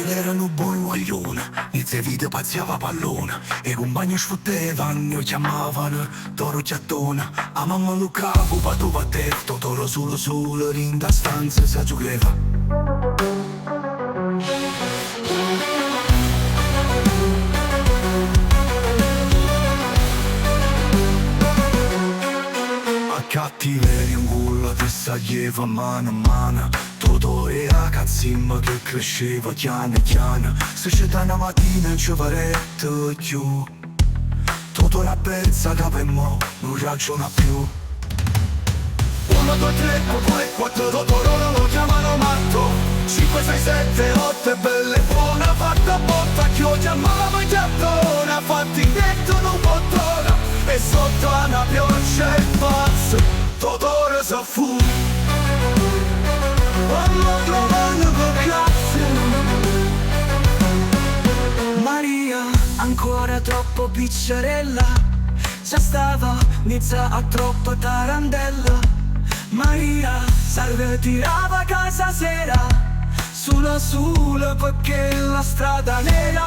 erano buoni guaglioni, inizia vita pazziava pallone, e compagni sfottevano, chiamavano Toro Chiattone. A mamma Luca, pupa tu pattetto, Toro solo, rinda stanza si aggiungeva. A cattiveria in culo ti saglieva mano a mano, Totò e a cazzimma che cresceva piano piano. Se c'è una mattina ci faretto più, Totò la pensa che per mo non ragiona più. 1, 2, 3, 4, Totoro non lo chiamano matto. 5, 6, 7, 8 e belle buona fatta botta, che oggi a mamma mangiatona, fatti in detto non bottona, e sotto una pioggia e pazzo Totoro si fu. Quando trovano con cazzo Maria, ancora troppo piccerella, già stava, inizia a troppo tarandella. Maria, salve tirava a casa sera, solo perché la strada nera.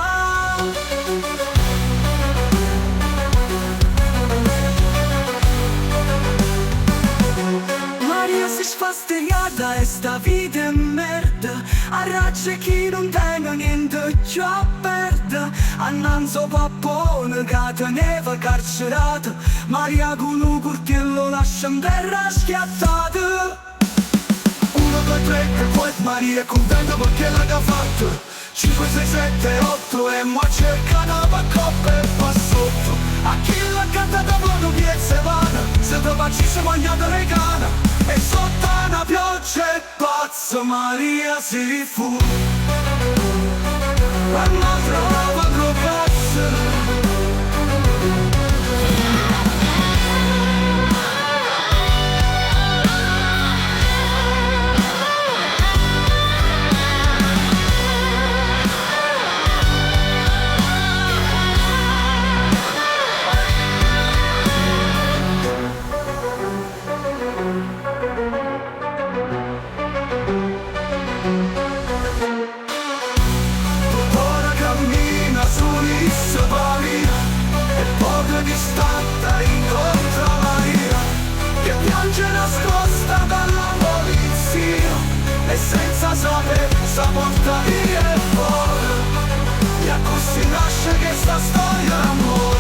Maria si sfasteriata e sta vita è merda, a raggi chi non tenga niente più a perdere. Annanzo pappone che teneva carcerata, Maria con un coltello lascia in terra schiattata. 1, 2, 3, 4, Maria è contenta perché l'ha fatto. 5, 6, 7, 8 e mo cercano per coppe e pa sotto. A chi l'ha cantata buono piezza vana, se dopo ci si mangiato regana, e sotto una pioggia e pazzo Maria si fu. Quando trova pazzo distante incontra Maria, che piange nascosta dalla polizia, e senza sapere sa porta via e fuori. E a così nasce questa storia d'amore.